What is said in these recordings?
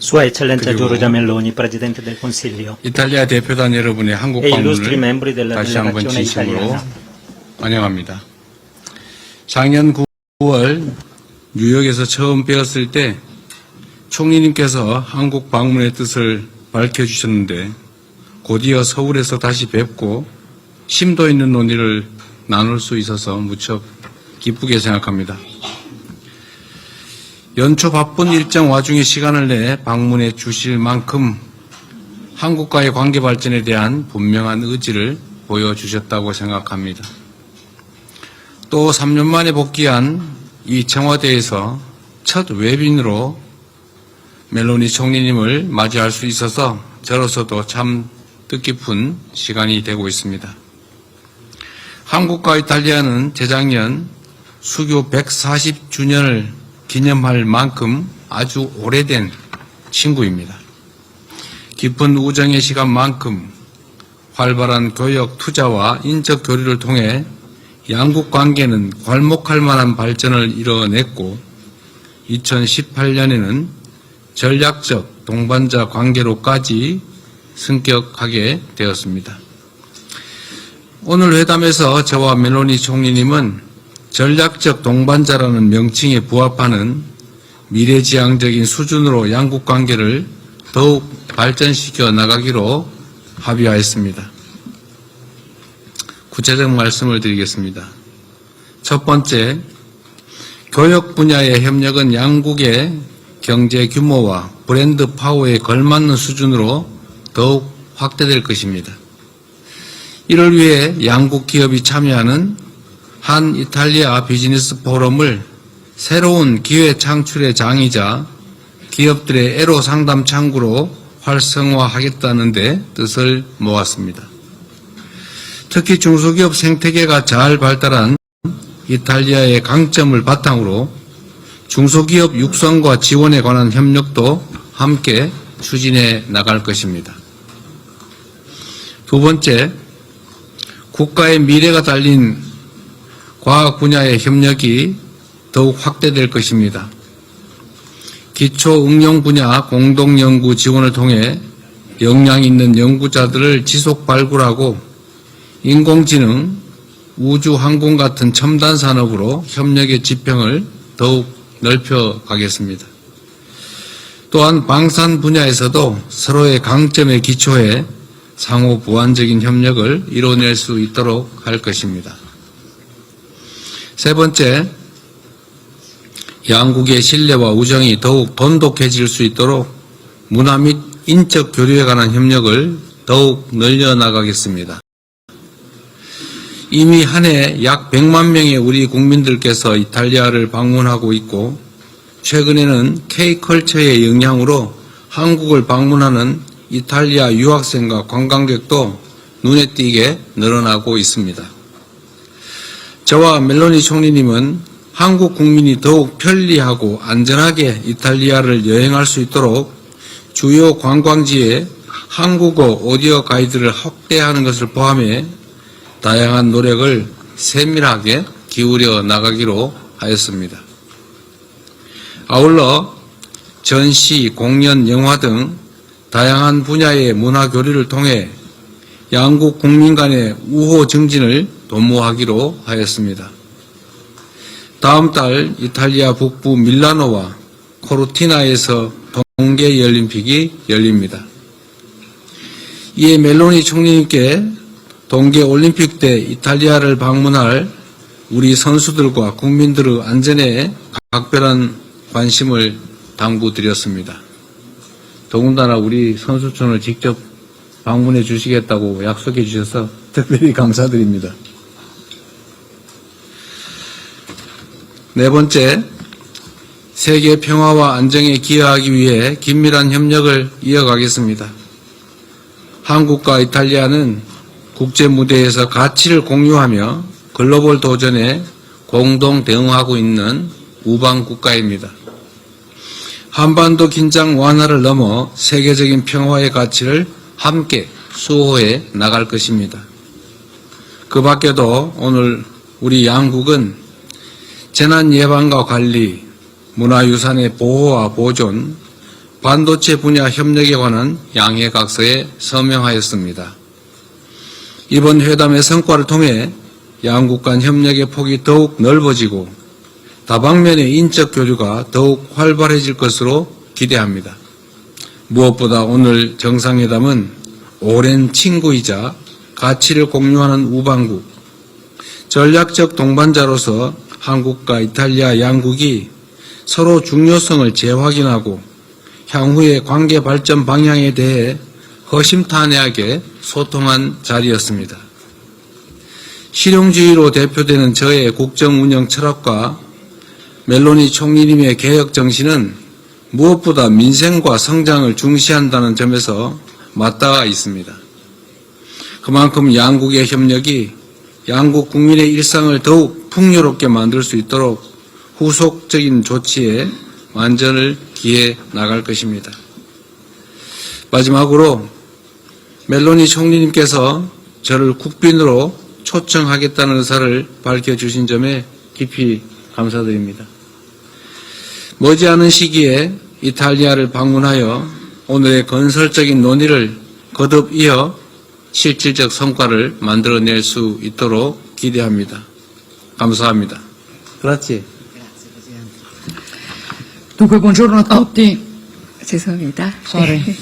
Sua Eccellenza 그리고 Giorgia Meloni, Presidente del Consiglio, 이탈리아 대표단 여러분의 한국 e illustri membri 방문을 della 다시 한번 delegazione 진심으로 italiana. 환영합니다. 작년 9월 뉴욕에서 처음 뵈었을 때 총리님께서 한국 방문의 뜻을 밝혀주셨는데 곧이어 서울에서 다시 뵙고 심도 있는 논의를 나눌 수 있어서 무척 기쁘게 생각합니다. 연초 바쁜 일정 와중에 시간을 내 방문해 주실 만큼 한국과의 관계 발전에 대한 분명한 의지를 보여주셨다고 생각합니다. 또 3년 만에 복귀한 이 청와대에서 첫 외빈으로 멜로니 총리님을 맞이할 수 있어서 저로서도 참 뜻깊은 시간이 되고 있습니다. 한국과 이탈리아는 재작년 수교 140주년을 기념할 만큼 아주 오래된 친구입니다. 깊은 우정의 시간만큼 활발한 교역 투자와 인적 교류를 통해 양국 관계는 괄목할 만한 발전을 이뤄냈고 2018년에는 전략적 동반자 관계로까지 승격하게 되었습니다. 오늘 회담에서 저와 멜로니 총리님은 전략적 동반자라는 명칭에 부합하는 미래지향적인 수준으로 양국 관계를 더욱 발전시켜 나가기로 합의하였습니다. 구체적 말씀을 드리겠습니다. 첫 번째, 교역 분야의 협력은 양국의 경제 규모와 브랜드 파워에 걸맞는 수준으로 더욱 확대될 것입니다. 이를 위해 양국 기업이 참여하는 한 이탈리아 비즈니스 포럼을 새로운 기회 창출의 장이자 기업들의 애로 상담 창구로 활성화하겠다는 데 뜻을 모았습니다. 특히 중소기업 생태계가 잘 발달한 이탈리아의 강점을 바탕으로 중소기업 육성과 지원에 관한 협력도 함께 추진해 나갈 것입니다. 두 번째, 국가의 미래가 달린 과학 분야의 협력이 더욱 확대될 것입니다. 기초 응용 분야 공동 연구 지원을 통해 역량 있는 연구자들을 지속 발굴하고 인공지능, 우주 항공 같은 첨단 산업으로 협력의 지평을 더욱 넓혀가겠습니다. 또한 방산 분야에서도 서로의 강점에 기초해 상호 보완적인 협력을 이뤄낼 수 있도록 할 것입니다. 세 번째, 양국의 신뢰와 우정이 더욱 돈독해질 수 있도록 문화 및 인적 교류에 관한 협력을 더욱 늘려나가겠습니다. 이미 한 해 약 100만 명의 우리 국민들께서 이탈리아를 방문하고 있고 최근에는 K컬처의 영향으로 한국을 방문하는 이탈리아 유학생과 관광객도 눈에 띄게 늘어나고 있습니다. 저와 멜로니 총리님은 한국 국민이 더욱 편리하고 안전하게 이탈리아를 여행할 수 있도록 주요 관광지에 한국어 오디오 가이드를 확대하는 것을 포함해 다양한 노력을 세밀하게 기울여 나가기로 하였습니다. 아울러 전시, 공연, 영화 등 다양한 분야의 문화 교류를 통해 양국 국민 간의 우호 증진을 도모하기로 하였습니다. 다음 달 이탈리아 북부 밀라노와 코르티나에서 동계올림픽이 열립니다. 이에 멜로니 총리님께 동계올림픽 때 이탈리아를 방문할 우리 선수들과 국민들의 안전에 각별한 관심을 당부드렸습니다. 더군다나 우리 선수촌을 직접 방문해 주시겠다고 약속해 주셔서 특별히 감사드립니다. 네 번째, 세계 평화와 안정에 기여하기 위해 긴밀한 협력을 이어가겠습니다. 한국과 이탈리아는 국제 무대에서 가치를 공유하며 글로벌 도전에 공동 대응하고 있는 우방 국가입니다. 한반도 긴장 완화를 넘어 세계적인 평화의 가치를 함께 수호해 나갈 것입니다. 그 밖에도 오늘 우리 양국은 재난 예방과 관리, 문화유산의 보호와 보존, 반도체 분야 협력에 관한 양해각서에 서명하였습니다. 이번 회담의 성과를 통해 양국 간 협력의 폭이 더욱 넓어지고 다방면의 인적 교류가 더욱 활발해질 것으로 기대합니다. 무엇보다 오늘 정상회담은 오랜 친구이자 가치를 공유하는 우방국, 전략적 동반자로서 한국과 이탈리아 양국이 서로 중요성을 재확인하고 향후의 관계 발전 방향에 대해 허심탄회하게 소통한 자리였습니다. 실용주의로 대표되는 저의 국정 운영 철학과 멜로니 총리님의 개혁 정신은 무엇보다 민생과 성장을 중시한다는 점에서 맞닿아 있습니다. 그만큼 양국의 협력이 양국 국민의 일상을 더욱 풍요롭게 만들 수 있도록 후속적인 조치에 만전을 기해 나갈 것입니다. 마지막으로 멜로니 총리님께서 저를 국빈으로 초청하겠다는 의사를 밝혀주신 점에 깊이 감사드립니다. 머지않은 시기에 이탈리아를 방문하여 오늘의 건설적인 논의를 거듭 이어 실질적 성과를 만들어낼 수 있도록 기대합니다. 감사합니다. Grazie. Dunque, buongiorno a tutti. 죄송합니다. Sorry.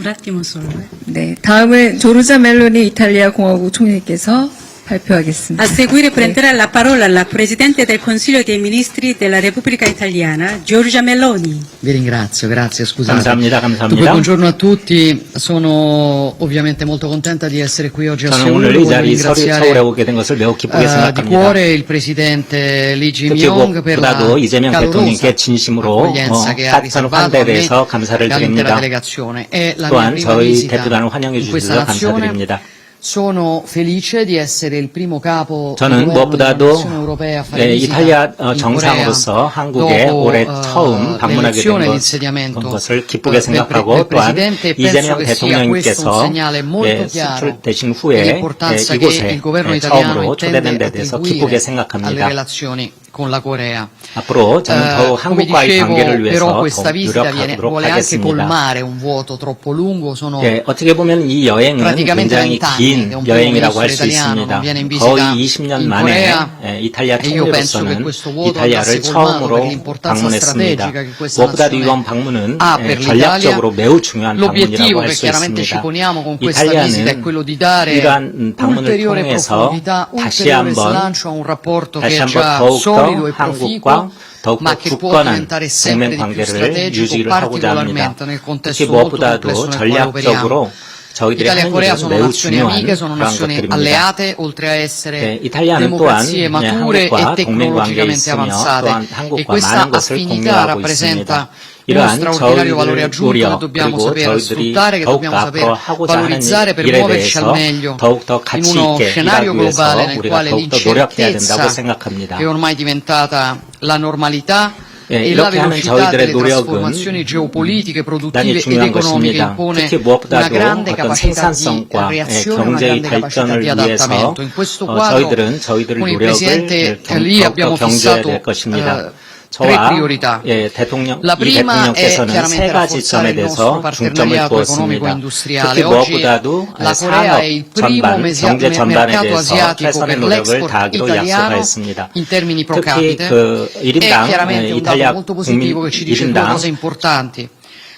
Un attimo solo. 네, 다음은 조르자 멜로니 이탈리아 공화국 총리께서 발표하겠습니다. A seguire prenderà la parola la Presidente del Consiglio dei Ministri della Repubblica Italiana, Giorgia Meloni. Vi ringrazio, grazie, scusate. 감사합니다. Dunque, 감사합니다. buongiorno a tutti. Sono ovviamente molto contenta di essere qui oggi a 저는 Seul. 오늘 이 Voglio 자리 서울에 ringraziare 오게 된 것을 매우 기쁘게 di 생각합니다. cuore il Presidente Lee 특히 Jae-myung per la 무엇보다도 이재명 대통령께 calorosa 진심으로 accoglienza che ha 따뜻한 riservato a 환대에 me 대해서 감사를 e all'intera 드립니다. delegazione. È la mia 또한 prima 저희 visita 대표단을 환영해 in questa 주셔서 nazione. 감사드립니다. Sono felice di essere il primo capo di 저는 governo di una 무엇보다도 nazione europea a fare visita 이탈리아 in 정상으로서 Corea 한국에 dopo, 올해 처음 방문하게 된 l'elezione e l'insediamento 것을 기쁘게 del 생각하고 또한 Presidente. Penso 이재명 che sia questo un 대통령께서 segnale molto chiaro 수출되신 후에 dell'importanza che 이곳에 il governo italiano 처음으로 초대된 intende 데 대해서 attribuire 기쁘게 alle 생각합니다. relazioni con la Corea. 앞으로 저는 더욱 Come 한국과의 dicevo, 관계를 위해서 però questa 더욱 visita 노력하도록 vuole anche 하겠습니다. colmare un vuoto troppo lungo. Sono 어떻게 보면 이 여행은 praticamente 굉장히 20 anni 긴 che un 여행이라고 할 수 primo ministro italiano 있습니다. non viene in visita 거의 20년 in 만에 Corea. 이탈리아 E io penso che 총리로서는 questo vuoto 이탈리아를 andasse colmato 처음으로 per l'importanza 방문했습니다. strategica che questa 무엇보다도 nazione 이번 방문은 ha per 전략적으로 매우 중요한 L'obiettivo 방문이라고 할 che 수 chiaramente ci 있습니다. poniamo con questa visita è quello di dare 이러한 방문을 ulteriore 통해서 profondità, 다시 ulteriore 한번 slancio a un rapporto che 다시 è 한번 già 더욱더 solido e 한국과 proficuo, 더욱더 ma che può 굳건한 diventare sempre 동맹 di più 관계를 strategico, 유지를 하고자 합니다. particolarmente nel 특히 contesto molto 무엇보다도 complesso nel quale operiamo. 전략적으로 저희들이 Italia e 하는 Corea 일은 sono 매우 nazioni 중요한 amiche, sono 그런 nazioni 것들입니다. alleate, oltre a essere 이탈리아는 또한 democrazie mature 한국과 e 동맹 관계에 tecnologicamente 있으며 avanzate. 또한 E 한국과 questa 많은 것을 affinità 공유하고 rappresenta 있습니다. uno 이러한 straordinario valore 저희들 aggiunto che 노력 dobbiamo 그리고 saper 저희들이 sfruttare, che 더욱더 dobbiamo saper 앞으로 하고자 하는 valorizzare per 일에 muoverci al 대해서 meglio 더욱더 in 가치 uno 있게 scenario 일하기 위해서 globale nel 우리가 quale 더욱더 노력해야 된다고 l'incertezza 생각합니다. è ormai diventata la normalità e la 이렇게 하는 velocità 저희들의 delle 노력은 trasformazioni geopolitiche, 대단히 produttive ed 중요한 economiche 것입니다. impone 특히 una 무엇보다도 grande 어떤 capacità di 생산성과 reazione, una 경제의 grande capacità 발전을 di 위해서 adattamento. In questo quadro 저희들은 저희들 con il 노력을 Presidente Lee 더욱더 abbiamo 경주해야 fissato 될 것입니다. tre 저와 priorità. 대통령, La 이 prima è 대통령께서는 세 chiaramente 가지 점에 rafforzare il nostro 대해서 중점을 partenariato 두었습니다. economico-industriale. 특히 Oggi 무엇보다도 la Corea 산업 è il primo 전반, 경제 전반에 mercato 대해서 asiatico 최선의 per 노력을 l'export 다하기로 italiano 약속하였습니다. in termini pro 특히 capite. 그 È 1인당 chiaramente un dato 이탈리아 molto 국민 positivo che ci dice due 1인당 cose importanti.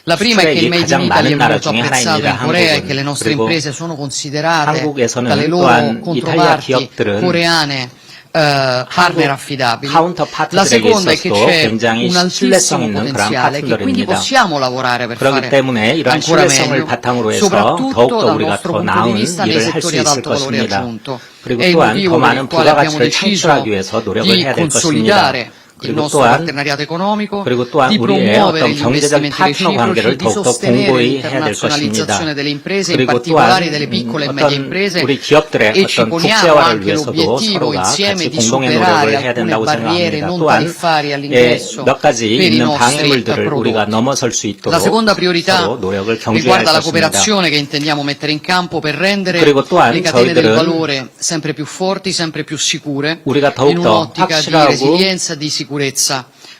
La prima è che 수출액이 il Made in 가장 Italy 많은 è 나라 molto 중에 apprezzato 하나입니다. in Corea e 한국은. che le nostre 그리고 imprese sono considerate 한국에서는 dalle loro 또한 이탈리아 controparti 기업들은 coreane partner affidabili. 카운터 La 파트들에게 seconda è che 있어서도 c'è 굉장히 un 신뢰성 altissimo 있는 그런 potenziale che quindi 파트너들입니다. possiamo lavorare per 그렇기 fare 때문에 이러한 ancora 신뢰성을 meglio, 바탕으로 해서 soprattutto 더욱더 dal 우리가 nostro 더 punto di 나은 vista nei 일을 할 수 settori ad 있을 alto valore 것입니다. aggiunto. 그리고 È il 또한 motivo 더 per 많은 il quale abbiamo 부가가치를 deciso 창출하기 위해서 노력을 di 해야 될 것입니다. consolidare il 그리고 nostro 또한 partenariato economico, 그리고 또한 di 우리의 promuovere 어떤 gli 경제적 investimenti 파트너 reciproci, 관계를 di 더욱더 sostenere 공고히 해야 될 l'internazionalizzazione 것입니다. delle imprese, in 그리고 particolare 또한 delle piccole e medie 어떤 imprese, 우리 기업들의 e ci 어떤 poniamo 국제화를 anche 위해서도 l'obiettivo 서로가 insieme 같이 di 공동의 superare 노력을 해야 alcune 된다고 barriere 생각합니다. non 또한 tariffarie all'ingresso 몇 가지 per i 있는 nostri 방해물들을 우리가 prodotti. 넘어설 수 있도록 La seconda priorità 서로 노력을 경주해야 할 riguarda la 것입니다. cooperazione che intendiamo mettere in campo per rendere 그리고 또한 le catene del 저희들은 valore sempre più forti, sempre più sicure, 우리가 in 더욱더 un'ottica di 확실하고 resilienza e di sicurezza.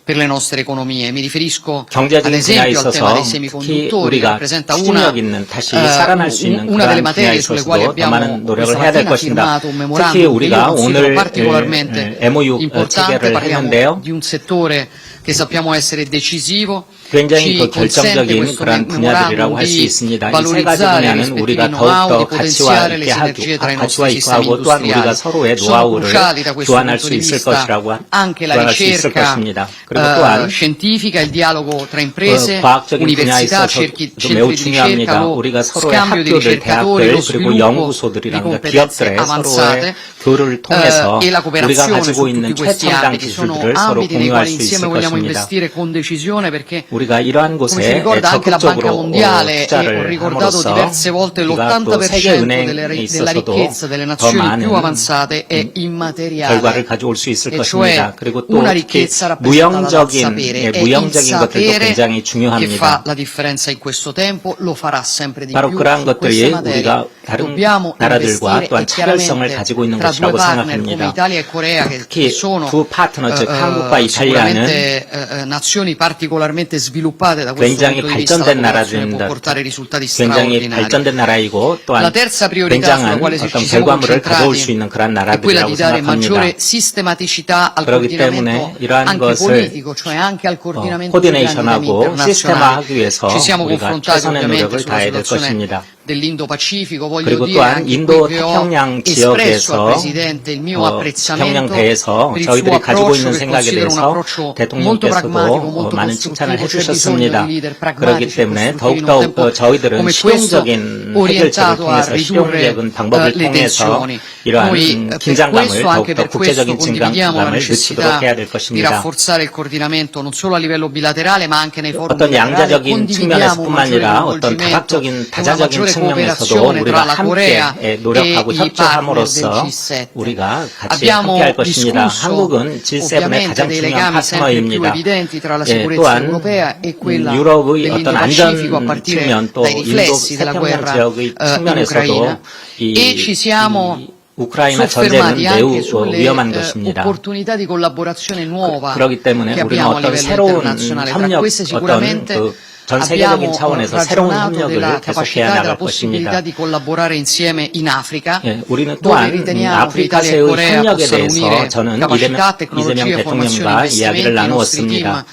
per le nostre economie. Mi riferisco ad 경제적인 분야에 esempio al tema 있어서 dei 특히 semiconduttori, che 우리가 rappresenta 추진력 있는 다시 살아날 수 있는 una delle 그러한 분야에 materie sulle quali 있어서도 더 abbiamo 많은 노력을 questa 해야 될 mattina 것입니다. firmato un 특히 memorandum che io 우리가 considero 오늘 particolarmente MOU importante. 체결을 Parliamo 했는데요. di un settore che sappiamo essere decisivo. 굉장히 ci 그 consente 결정적인 questo 그런 분야들이라고 memorandum 할 수 di 있습니다. 이 세 가지 valorizzare i 분야는 우리가 rispettivi know-how, 더욱더 di 가치와 potenziare le 있게 sinergie tra i 가치와 nostri 있고 sistemi 하고 또한 우리가 industriali. 서로의 Sono 노하우를 cruciali da questo 교환할 punto 수 di 있을 vista 것이라고 anche la 교환할 수 있을 ricerca 것입니다. 그리고 또한 scientifica, il dialogo tra imprese, 과학적인 분야에 università, 있어서 centri 매우 di ricerca, 중요합니다. lo 우리가 서로의 scambio di 학교들, ricercatori, 대학들 lo 그리고 sviluppo di 연구소들이라든가 competenze 기업들의 avanzate, 서로의 교류를 통해서 e la 우리가 cooperazione 가지고 su 있는 tutti questi 최첨단 ambiti. Sono 기술들을 서로 ambiti nei 공유할 quali 수 insieme 있을 vogliamo 것입니다. investire con decisione, perché 우리가 이러한 come ci 곳에 ricorda anche la Banca 적극적으로 Mondiale e ho 투자를 ricordato 함으로써 diverse volte 우리가 또 l'80% 세계은행에 della 있어서도 ricchezza delle 더 nazioni più 많은 avanzate è 결과를 immateriale. 가져올 수 있을 E 것입니다. cioè 그리고 또 una 특히 ricchezza rappresentata dal 무형적인 sapere. È il 무형적인 것들도 sapere 굉장히 che 중요합니다. fa la differenza in questo tempo, lo farà sempre di 바로 più. 그러한 Su queste 것들이 materie 우리가 다른 dobbiamo 나라들과 investire 또한 e 차별성을 chiaramente 가지고 있는 tra due 것이라고 partner come 생각합니다. Italia e Corea, che 특히 sono 두 파트너 즉 한국과 이탈리아는 sicuramente nazioni particolarmente sviluppate da questo 굉장히 punto di vista, la 발전된 cooperazione può 나라들입니다. portare risultati 굉장히 straordinari. 발전된 나라이고 또한 La terza priorità sulla 굉장한 quale 어떤 ci siamo 결과물을 가져올 concentrati 수 있는 그런 è quella 나라들이라고 di dare maggiore 생각합니다. sistematicità al 그렇기 coordinamento 때문에 이러한 anche 것을 politico, cioè anche al coordinamento sui grandi temi 코디네이션하고 internazionali. 시스템화하기 위해서 Ci siamo 우리가 confrontati 최선의 ovviamente 노력을 sulla 다해야 될 situazione 것입니다. dell'Indo-Pacifico, voglio 그리고 dire 또한 anche 인도 qui che ho 태평양 espresso al 지역에서 Presidente il mio apprezzamento 태평양대에서 per il 저희들이 suo 가지고 있는 approccio, che 생각에 considero un 대해서 approccio molto 대통령께서도 pragmatico, molto 많은 칭찬을 costruttivo. C'è bisogno 해주셨습니다. di leader 그렇기 pragmatici e 때문에 costruttivi in un 더욱더 tempo 저희들은 come questo, 실용적인 해결책을 orientato a 통해서 ridurre 실용적인 방법을 le 통해서 tensioni. 이러한 Noi per 긴장감을 questo, anche 더욱더 per questo, 국제적인 condividiamo la 긴장감을 necessità 늦추도록 해야 될 di 것입니다. rafforzare il coordinamento non solo a livello bilaterale ma anche nei forum 어떤 bilaterali. 양자적인 Condividiamo un 측면에서뿐만 maggiore 아니라 어떤 coinvolgimento 다각적인 e una 다자적인 maggiore 측면에서도 cooperazione 우리가 tra la Corea 함께 e 노력하고 i partner del 협조함으로써 G7. 우리가 같이 Abbiamo 함께할 것입니다. discusso 한국은 G7의 ovviamente 가장 dei 중요한 legami sempre più 파트너입니다. evidenti tra la 예, sicurezza 또한 europea e quella 유럽의 어떤 안전 dell'Indo-Pacifico a partire 측면 또 dai 인도 riflessi della 태평양 guerra 지역의 in 측면에서도 Ucraina e ci siamo 우크라이나 전쟁은 soffermati 매우 anche sulle 위험한 것입니다. opportunità di collaborazione nuova 그렇기 때문에 che 우리는 abbiamo a 어떤 livello 새로운 internazionale. Tra 협력, queste 어떤 sicuramente 전 세계적인 abbiamo 차원에서 새로운 ragionato 협력을 della 계속해야 capacità e della 나갈 것입니다. possibilità di collaborare insieme in Africa, 예, 우리는 dove 또한 riteniamo che Italia e 아프리카세의 Corea 협력에 possano 대해서 unire 저는 capacità, 이재명 tecnologia, formazione, 대통령과 이야기를 investimenti. I nostri team 나누었습니다.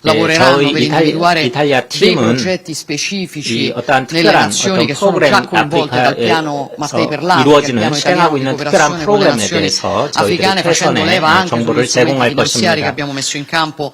lavoreranno 저희 per individuare 이탈리아 dei 팀은 progetti 이 specifici 어떠한 nelle 특별한 nazioni 어떤 che sono 프로그램 già coinvolte dal piano Mattei per l'Africa, il 이루어지는 piano 시행하고 italiano di 있는 cooperazione 특별한 con le 프로그램에 nazioni 대해서 저희들이 africane, facendo leva 최선의 anche sugli 정보를 strumenti 제공할 finanziari che 것입니다. abbiamo messo in campo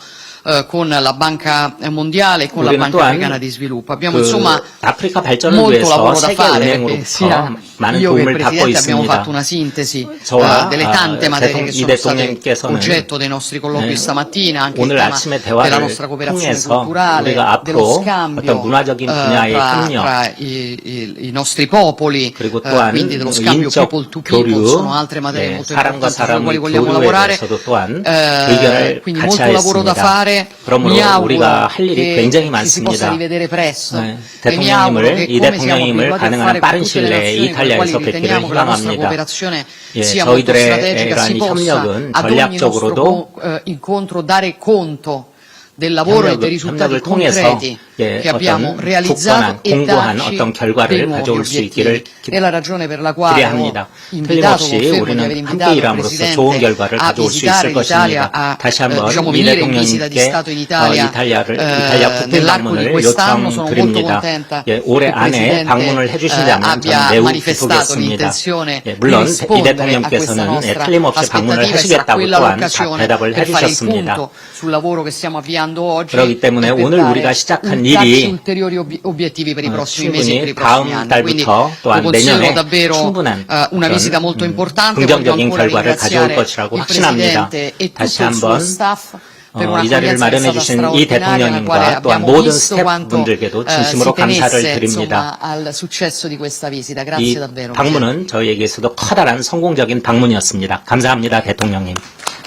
con la Banca Mondiale e con la 우리는 Banca 또한 Africana di Sviluppo. Abbiamo 그 insomma 아프리카 발전을 molto 위해서 lavoro da fare, perché sia 세계은행으로부터 많은 io che il 도움을 받고 Presidente abbiamo 있습니다. fatto una sintesi 저와 delle tante materie che 이 sono state 대통령께서는 oggetto dei nostri colloqui stamattina, anche il 오늘 tema 아침의 della 대화를 nostra cooperazione 통해서 culturale, 우리가 dello 앞으로 scambio 어떤 문화적인 분야의 협력 tra i nostri popoli, 그리고 또한 quindi dello scambio 인적 people to people, 교류, sono altre materie molto 사람과 importanti sulle quali 사람의 vogliamo 교류에 lavorare. 대해서도 또한 의견을 Quindi 같이 molto lavoro da 하였습니다. fare. 그러므로 Mi auguro 우리가 할 일이 굉장히 che ci si possa 많습니다. rivedere presto. 네, E mi auguro che 이 come siamo 대통령님을 abituati a 가능한 fare con 빠른 tutte le 시일 내에 nazioni con le quali 이탈리아에서 뵙기를 riteniamo che la nostra 희망합니다. cooperazione 예, sia molto 저희들의 strategica, si 이러한 possa 협력은 ad ogni nostro 전략적으로도 incontro dare conto del lavoro e dei risultati 협력을 통해서 concreti 예, che abbiamo 어떤 realizzato 굳건한 e 공고한 darci 어떤 dei 결과를 nuovi 가져올 수 obiettivi. 있기를 È la ragione per la quale ho 기대합니다. invitato, 틀림없이 confermo di aver 우리는 함께 invitato il 일함으로써 좋은 결과를 Presidente a 가져올 수 visitare 있을 l'Italia, 것입니다. a 다시 한번 diciamo 이 venire in visita di 대통령님께 Stato in Italia 이탈리아 국빈 nell'arco di 방문을 quest'anno. Sono molto 요청드립니다. contenta 예, 올해 che il 안에 Presidente 방문을 해주신다면 abbia 저는 매우 manifestato 기쁘겠습니다. l'intenzione 예, di 물론 이 rispondere a questa 대통령께서는 nostra 틀림없이 방문을 aspettativa e sarà 하시겠다고 quella 또한 l'occasione 대답을 per fare il 해주셨습니다. punto sul lavoro che stiamo avviando oggi 그렇기 때문에 e per 오늘 dare 우리가 시작한 darci 일이 ulteriori obiettivi per i prossimi mesi e per 충분히 i prossimi 다음 anni. Quindi 달부터 lo 또한 considero 내년에 davvero 충분한 una visita molto importante. Voglio 긍정적인 ancora 결과를 가져올 ringraziare 것이라고 il 확신합니다. Presidente e 다시 tutto il suo 한번 staff per una 이 자리를 accoglienza che è 마련해 stata 주신 이 straordinaria, nella quale 대통령님과 또한 abbiamo 모든 visto quanto 스태프분들께도 진심으로 si tenesse 감사를 드립니다. insomma, al successo di questa visita. 이 Grazie davvero. 방문은 저희에게서도 커다란 성공적인 방문이었습니다. 감사합니다, 대통령님.